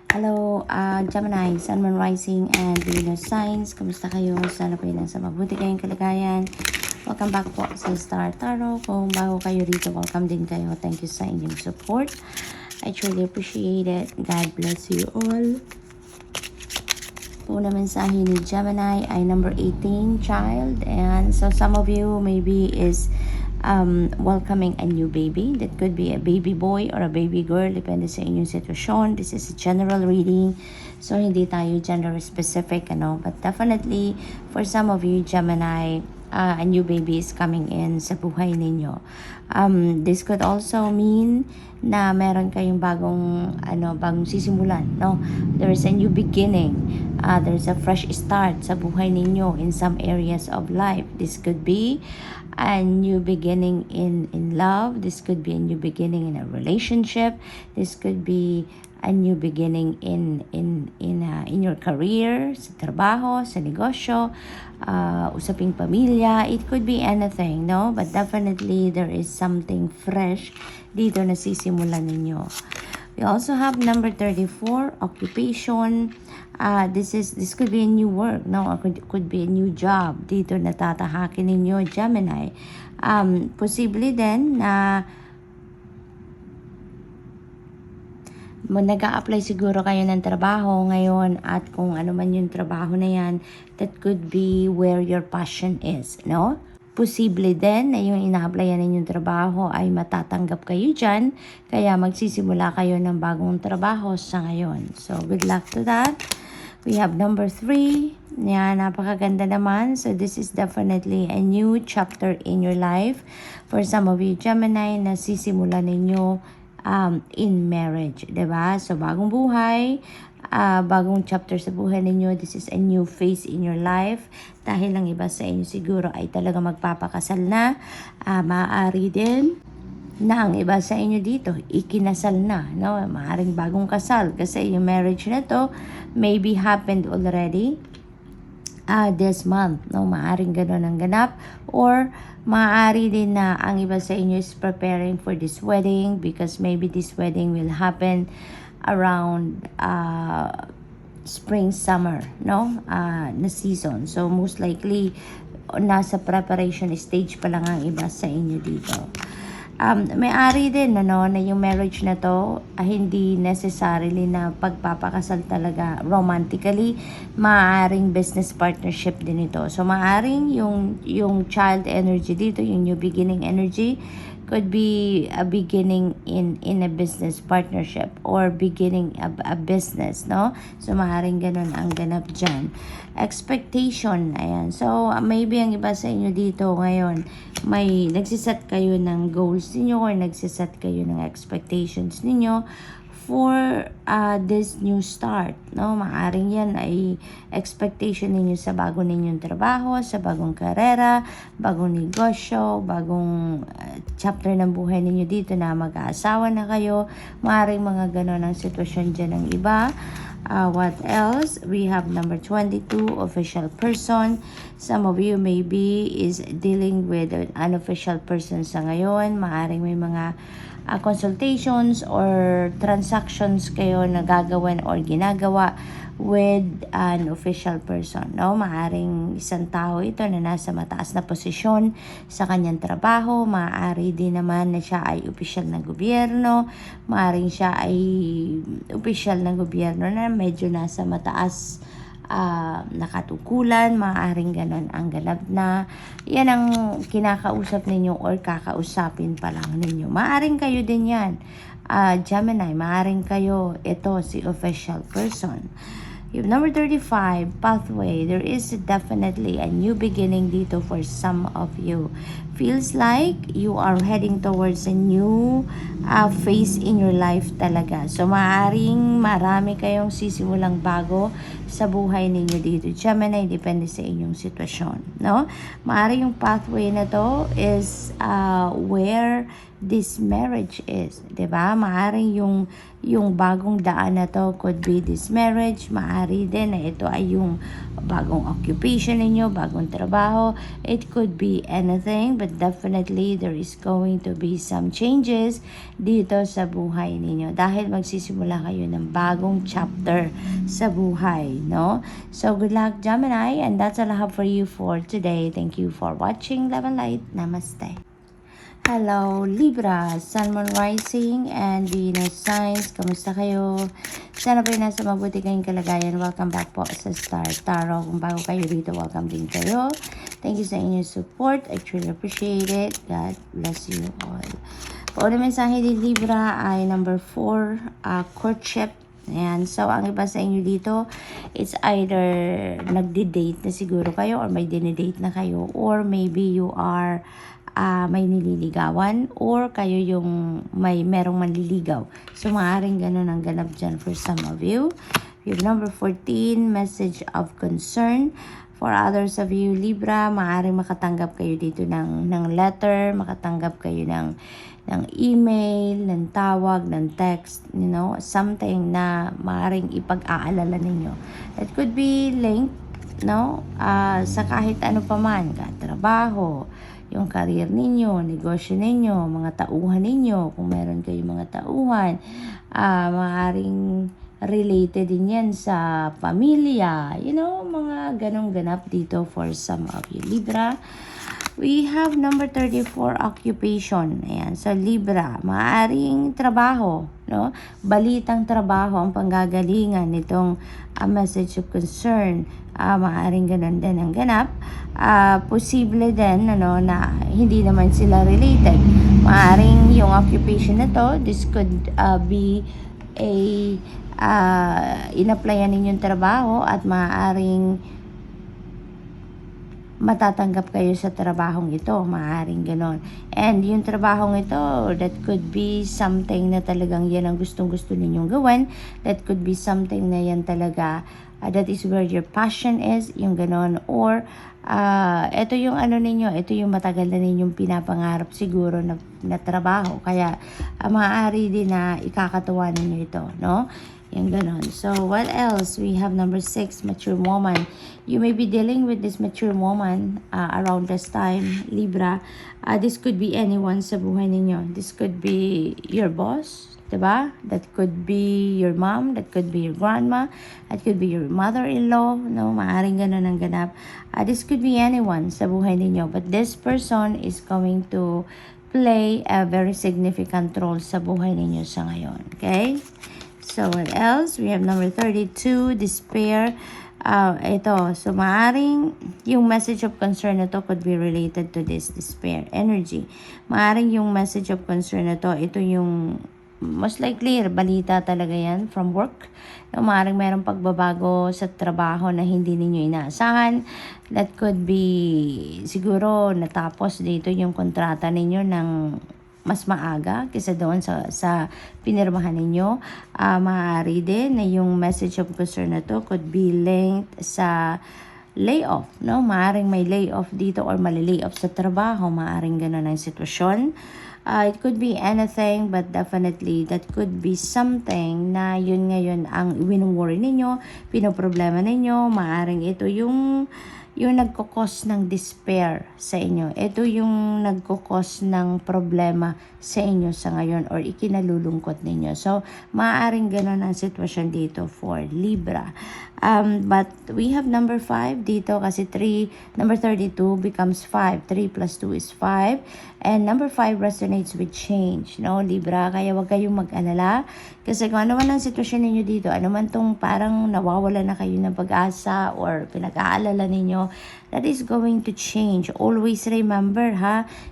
Hello, Gemini, Sun, Moon, Rising, and Venus signs. Kamusta kayo? Sana po yun nasa mabuti kayong kalagayan. Welcome back po sa Star Tarot. Kung bago kayo rito, welcome din kayo. Thank you sa inyong support. I truly appreciate it. God bless you all. Po na mensahe ni Gemini ay number 18, child. And so some of you maybe is welcoming a new baby. That could be a baby boy or a baby girl, depende sa inyong sitwasyon. This is a general reading, so hindi tayo gender specific, but definitely for some of you Gemini, a new baby is coming in sa buhay ninyo. This could also mean na meron kayong bagong sisimulan, there is a new beginning. There's a fresh start sa buhay ninyo in some areas of life. This could be a new beginning in love. This could be a new beginning in a relationship. This could be a new beginning in your career, sa trabaho, sa negosyo, usaping pamilya. It could be anything, but definitely there is something fresh dito na sisimulan ninyo. We also have number 34, occupation. This could be a new work, could be a new job dito na tatahakin ninyo, Gemini. Posible din na nag-a-apply siguro kayo ng trabaho ngayon, at kung ano man yung trabaho na yan, that could be where your passion is, Posible din na yung ina-applyan ninyong trabaho ay matatanggap kayo dyan, kaya magsisimula kayo ng bagong trabaho sa ngayon. So, good luck to that. We have number 3. Yan, napakaganda naman. So, this is definitely a new chapter in your life. For some of you, Gemini, na sisimula ninyo in marriage, diba? So, bagong buhay, bagong chapter sa buhay ninyo. This is a new phase in your life. Dahil ang iba sa inyo siguro ay talaga magpapakasal na. Maaari din na ang iba sa inyo dito ikinasal na, Maaring bagong kasal kasi yung marriage na to maybe happened already this month, Maaring gano'n ang ganap, or maaari din na ang iba sa inyo is preparing for this wedding, because maybe this wedding will happen around spring, summer, na season. So most likely nasa preparation stage pa lang ang iba sa inyo dito. May-ari din na yung marriage na to hindi necessarily na pagpapakasal talaga romantically. Maaaring business partnership din ito. So maaaring yung child energy dito, yung new beginning energy, could be a beginning in a business partnership or beginning a business, So maaaring ganun ang ganap dyan. Expectation, ayan. So maybe ang iba sa inyo dito ngayon, may nagsiset kayo ng goals ninyo or nagsiset kayo ng expectations ninyo for this new start, Maaring yan ay expectation ninyo sa bago ninyong trabaho, sa bagong karera, bagong negosyo, bagong chapter ng buhay ninyo dito na mag-aasawa na kayo. Maaring mga ganon ang sitwasyon dyan ng iba. What else? We have number 22, official person. Some of you maybe is dealing with an unofficial person sa ngayon. Maaring may mga consultations or transactions kayo na gagawin or ginagawa with an official person, Maaring isang tao ito na nasa mataas na posisyon sa kanyang trabaho. Maaari din naman na siya ay opisyal ng gobyerno. Maaring siya ay opisyal ng gobyerno na medyo nasa mataas nakatukulan. Maaaring ganon ang ganap na yan ang kinakausap ninyo or kakausapin pa lang ninyo. Maaaring kayo din yan, Gemini. Maaaring kayo ito si official person. Yung number 35, pathway. There is definitely a new beginning dito for some of you. Feels like you are heading towards a new phase in your life talaga. So, maaaring marami kayong sisimulang bago sa buhay ninyo dito. Gemini, depende sa inyong sitwasyon, Maaaring yung pathway na to is where this marriage is, 'di ba? Maaaring yung bagong daan na to could be this marriage. Maaari din na ito ay yung bagong occupation ninyo, bagong trabaho. It could be anything, but but definitely there is going to be some changes dito sa buhay ninyo dahil magsisimula kayo ng bagong chapter sa buhay, no? So, good luck, Gemini, and that's all I have for you for today. Thank you for watching. Love and light. Namaste. Hello, Libra, Sun, Moon, Rising, and Venus signs. Kamusta kayo? Sana po nasa mabuti kayong kalagayan. Welcome back po sa Star Tarot. Kung bago kayo dito, welcome din kayo. Thank you sa inyong support. I truly appreciate it. God bless you all. Po na mensahe ni Libra ay number 4, courtship. Ayan. So, ang iba sa inyo dito, it's either nagdi-date na siguro kayo or may dinidate na kayo or maybe you are may nililigawan or kayo yung merong manliligaw. So, maaaring ganun ang ganap dyan for some of you. We have number 14, message of concern. For others of you, Libra, maaaring makatanggap kayo dito ng letter, makatanggap kayo ng email, ng tawag, ng text, something na maaaring ipag-aalala ninyo. It could be linked, sa kahit ano pa man, trabaho, yung career ninyo, negosyo ninyo, mga tauhan ninyo, kung meron kayong mga tauhan, maaaring related din yan sa pamilya, mga ganong ganap dito for some of you, Libra. We have number 34, occupation. Ayan. So, Libra, maaaring trabaho, balitang trabaho ang panggagalingan nitong message of concern. Maaaring ganun din ang ganap. Posible din, na hindi naman sila related. Maaaring yung occupation na to, this could be a in-applyan ninyong trabaho at maaaring matatanggap kayo sa trabahong ito. Maaaring ganon. And yung trabahong ito, that could be something na talagang yan ang gustong-gusto ninyong gawin. That could be something na yan talaga, that is where your passion is, yung ganon. Or, ito yung ninyo, ito yung matagal na ninyong pinapangarap siguro na trabaho. Kaya, maaari din na ikakatuwa ninyo ito, Yung ganon. So, what else? We have number 6, mature woman. You may be dealing with this mature woman around this time, Libra. This could be anyone sa buhay ninyo. This could be your boss, diba? That could be your mom. That could be your grandma. That could be your mother-in-law. Maaring ganon ang ganap. This could be anyone sa buhay ninyo. But this person is going to play a very significant role sa buhay ninyo sa ngayon. Okay? So, what else? We have number 32, despair. Ito. So, maaring yung message of concern na to could be related to this despair energy. Maaring yung message of concern na to, ito yung most likely, balita talaga yan from work. Maaring mayroong pagbabago sa trabaho na hindi ninyo inaasahan. That could be, siguro, natapos dito yung kontrata ninyo ng mas maaga kaysa doon sa pinirmahan ninyo. Maaari din na yung message of concern na to could be linked sa layoff, Maaring may layoff dito or mali-layoff sa trabaho. Maaring ganun ang sitwasyon. It could be anything, but definitely that could be something na yun ngayon ang win-worry ninyo, pinoproblema ninyo. Maaring ito yung nagkukos ng despair sa inyo. Ito yung nagkukos ng problema sa inyo sa ngayon or ikinalulungkot ninyo. So, maaaring ganun ang sitwasyon dito for Libra. But we have number 5 dito kasi number 32 becomes 5. 3 plus 2 is 5. And number 5 resonates with change, Libra? Kaya wag kayong mag-alala. Kasi kung ano man ang sitwasyon ninyo dito, ano man tong parang nawawala na kayo ng pag-asa or pinag-aalala ninyo, that is going to change. Always remember,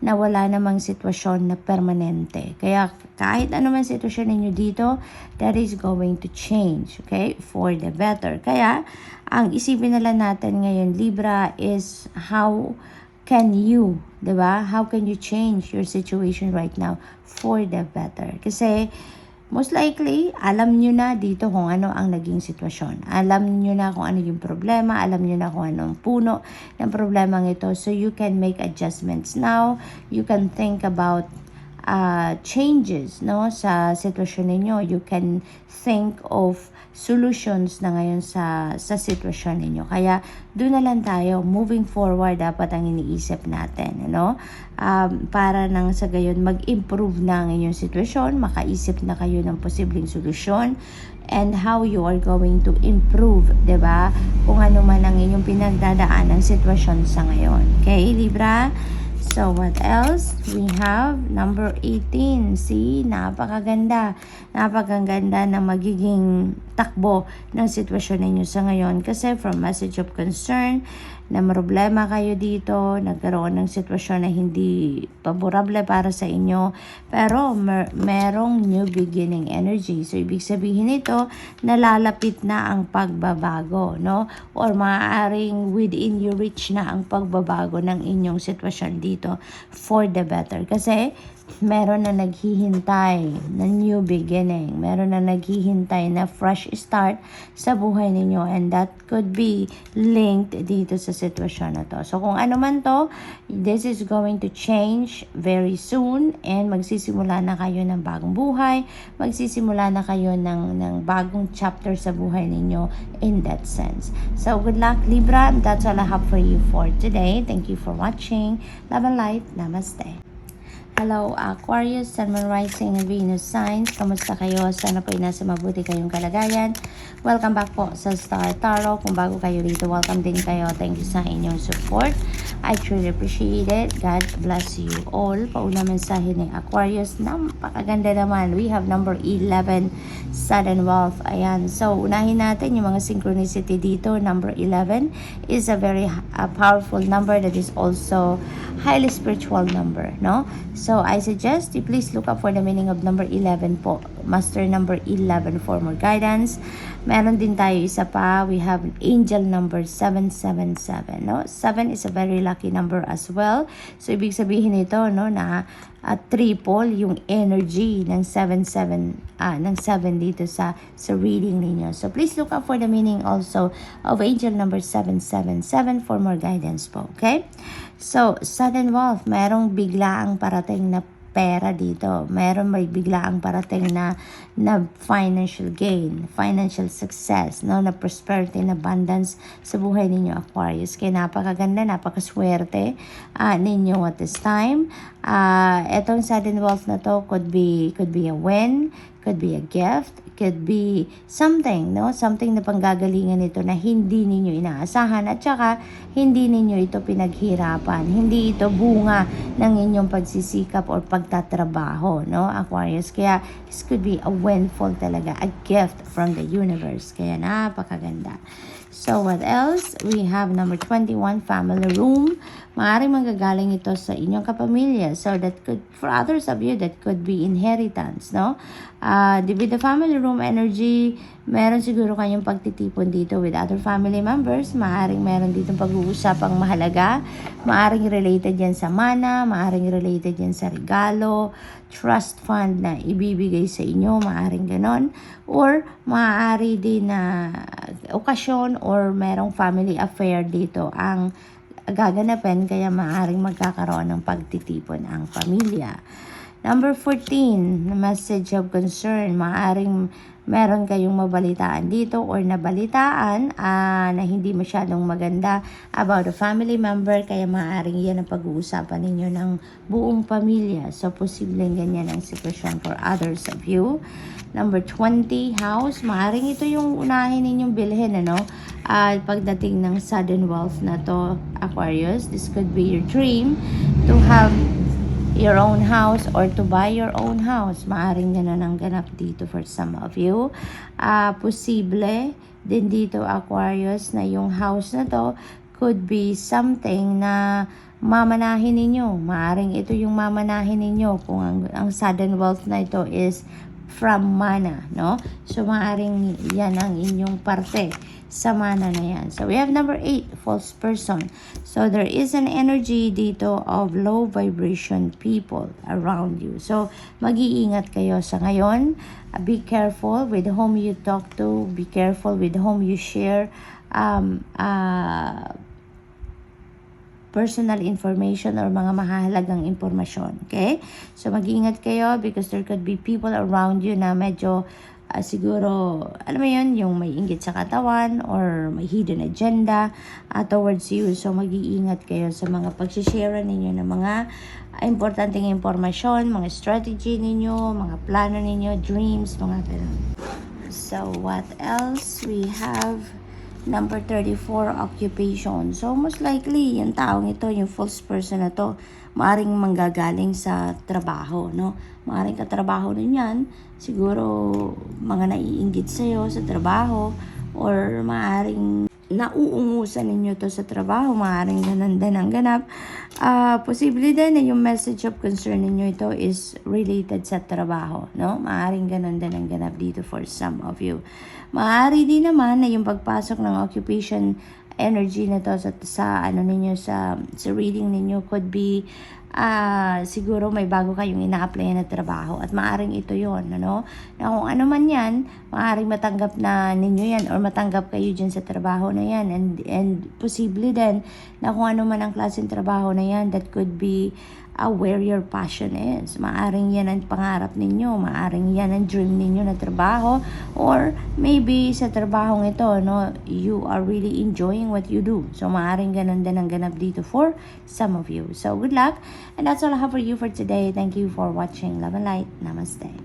na wala namang sitwasyon na permanente. Kaya kahit ano man sitwasyon ninyo dito, that is going to change, okay? For the better. Kaya, ang isipin na lang natin ngayon, Libra, is how can you, diba? How can you change your situation right now for the better? Kasi, most likely, alam nyo na dito kung ano ang naging sitwasyon. Alam nyo na kung ano yung problema. Alam nyo na kung ano ang puno ng problema ito. So, you can make adjustments now. You can think about changes, no, sa sitwasyon ninyo. You can think of solutions na ngayon sa sitwasyon ninyo. Kaya doon na lang tayo, moving forward dapat ang iniisip natin, no? Para nang sa gayon mag-improve na ang inyong sitwasyon, makaisip na kayo ng posibleng solusyon and how you are going to improve, 'di ba? Kung ano man ang inyong pinagdadaan ng sitwasyon sa ngayon. Okay, Libra? So, what else? We have number 18. See, napakaganda. Napakaganda na magiging takbo ng sitwasyon ninyo sa ngayon. Kasi from message of concern, na problema kayo dito, nagkaroon ng sitwasyon na hindi paborable para sa inyo, pero merong new beginning energy. So, ibig sabihin nito, nalalapit na ang pagbabago, no? Or maaaring within your reach na ang pagbabago ng inyong sitwasyon dito for the better. Kasi, meron na naghihintay na new beginning. Meron na naghihintay na fresh start sa buhay ninyo, and that could be linked dito sa sitwasyon na to. So, kung ano man to, this is going to change very soon, and magsisimula na kayo ng bagong buhay, magsisimula na kayo ng bagong chapter sa buhay ninyo in that sense. So, good luck, Libra. That's all I have for you for today. Thank you for watching. Love and light. Namaste. Hello, Aquarius, Sun, Moon, Rising, and Venus signs. Kamusta kayo? Sana po ay nasa mabuti kayong kalagayan. Welcome back po sa Star Tarot. Kung bago kayo rito, welcome din kayo. Thank you sa inyong support. I truly appreciate it. God bless you all. Pauna mensahe ni Aquarius. Napakaganda naman. We have number 11, Sudden Wealth. Ayan. So, unahin natin yung mga synchronicity dito. Number 11 is a very powerful number that is also highly spiritual number, no? So, I suggest you please look up for the meaning of number 11 po. Master number 11 for more guidance. Meron din tayo isa pa. We have angel number 777, no? 7 is a very lucky number as well. So, ibig sabihin nito, no, na triple yung energy ng 7 dito sa reading ninyo. So, please look up for the meaning also of angel number 777 for more guidance po, okay? So, sudden wealth, merong biglaang parating na pera dito. May biglaang parating na financial gain, financial success, no, na prosperity and abundance sa buhay ninyo, Aquarius. Kaya napakaganda, napakaswerte ninyo at this time. Etong sudden wealth na to could be a win, could be a gift, could be something, no? Something na panggagalingan nito na hindi ninyo inaasahan, at saka hindi ninyo ito pinaghirapan. Hindi ito bunga ng inyong pagsisikap or pagtatrabaho, no, Aquarius? Kaya this could be a windfall talaga, a gift from the universe. Kaya napakaganda. So, what else? We have number 21, family room. Maaaring manggagaling ito sa inyong kapamilya. So, that could, for others of you, that could be inheritance, no? With the family room energy, meron siguro kayong pagtitipon dito with other family members. Maaaring meron dito pag-uusapang mahalaga. Maaaring related yan sa mana, maaaring related yan sa regalo, trust fund na ibibigay sa inyo, maaaring ganon. Or maaari din na okasyon or merong family affair dito ang gaganapin, kaya maaaring magkakaroon ng pagtitipon ang pamilya. Number 14, message of concern. Maaring meron kayong mabalitaan dito or nabalitaan na hindi masyadong maganda about a family member, kaya maaaring yan ang pag-uusapan ninyo ng buong pamilya. So, posibleng ganyan ang sitwasyon for others of you. Number 20, house. Maaaring ito yung unahin ninyong bilhin, ano? Pagdating ng sudden wealth na to, Aquarius, this could be your dream to have your own house or to buy your own house. Maaaring ganun ang ganap dito for some of you. Posible din dito, Aquarius, na yung house na to could be something na mamanahin ninyo. Maaaring ito yung mamanahin ninyo kung ang sudden wealth na ito is from mana, no? So, maaaring yan ang inyong parte sa mana na yan. So, we have number 8, false person. So, there is an energy dito of low vibration people around you. So, mag-iingat kayo sa ngayon. Be careful with whom you talk to. Be careful with whom you share personal information or mga mahalagang impormasyon. Okay? So, mag-iingat kayo because there could be people around you na medyo siguro, alam mo yun, yung may inggit sa katawan or may hidden agenda towards you. So, mag-iingat kayo sa mga pag-share ninyo ng mga importanteng impormasyon, mga strategy ninyo, mga plano ninyo, dreams, mga ganun. So, what else? We have number 34, occupation. So, most likely, yung taong ito, yung false person na to, maaring manggagaling sa trabaho, no? Maaring katrabaho na yan, siguro mga naiinggit sa'yo sa trabaho, or maaring nauungusan ninyo to sa trabaho, maaring ganun din ang ganap. Posible din na yung message of concern ninyo ito is related sa trabaho, no? Maaring ganun din ang ganap dito for some of you. Maaari din naman na yung pagpasok ng occupation energy na to sa ano ninyo sa reading ninyo could be siguro may bago kayong ina-apply na trabaho at maaring ito yon, ano, na kung ano man yan, maaring matanggap na ninyo yan or matanggap kayo dyan sa trabaho na yan, and posible din na kung ano man ang klaseng trabaho na yan, that could be where your passion is. Maaring yan ang pangarap ninyo, maaring yan ang dream ninyo na trabaho, or maybe sa trabahong ito, no, you are really enjoying what you do. So maaring ganun din ang ganap dito for some of you. So good luck, and that's all I have for you for today. Thank you for watching. Love and light. Namaste.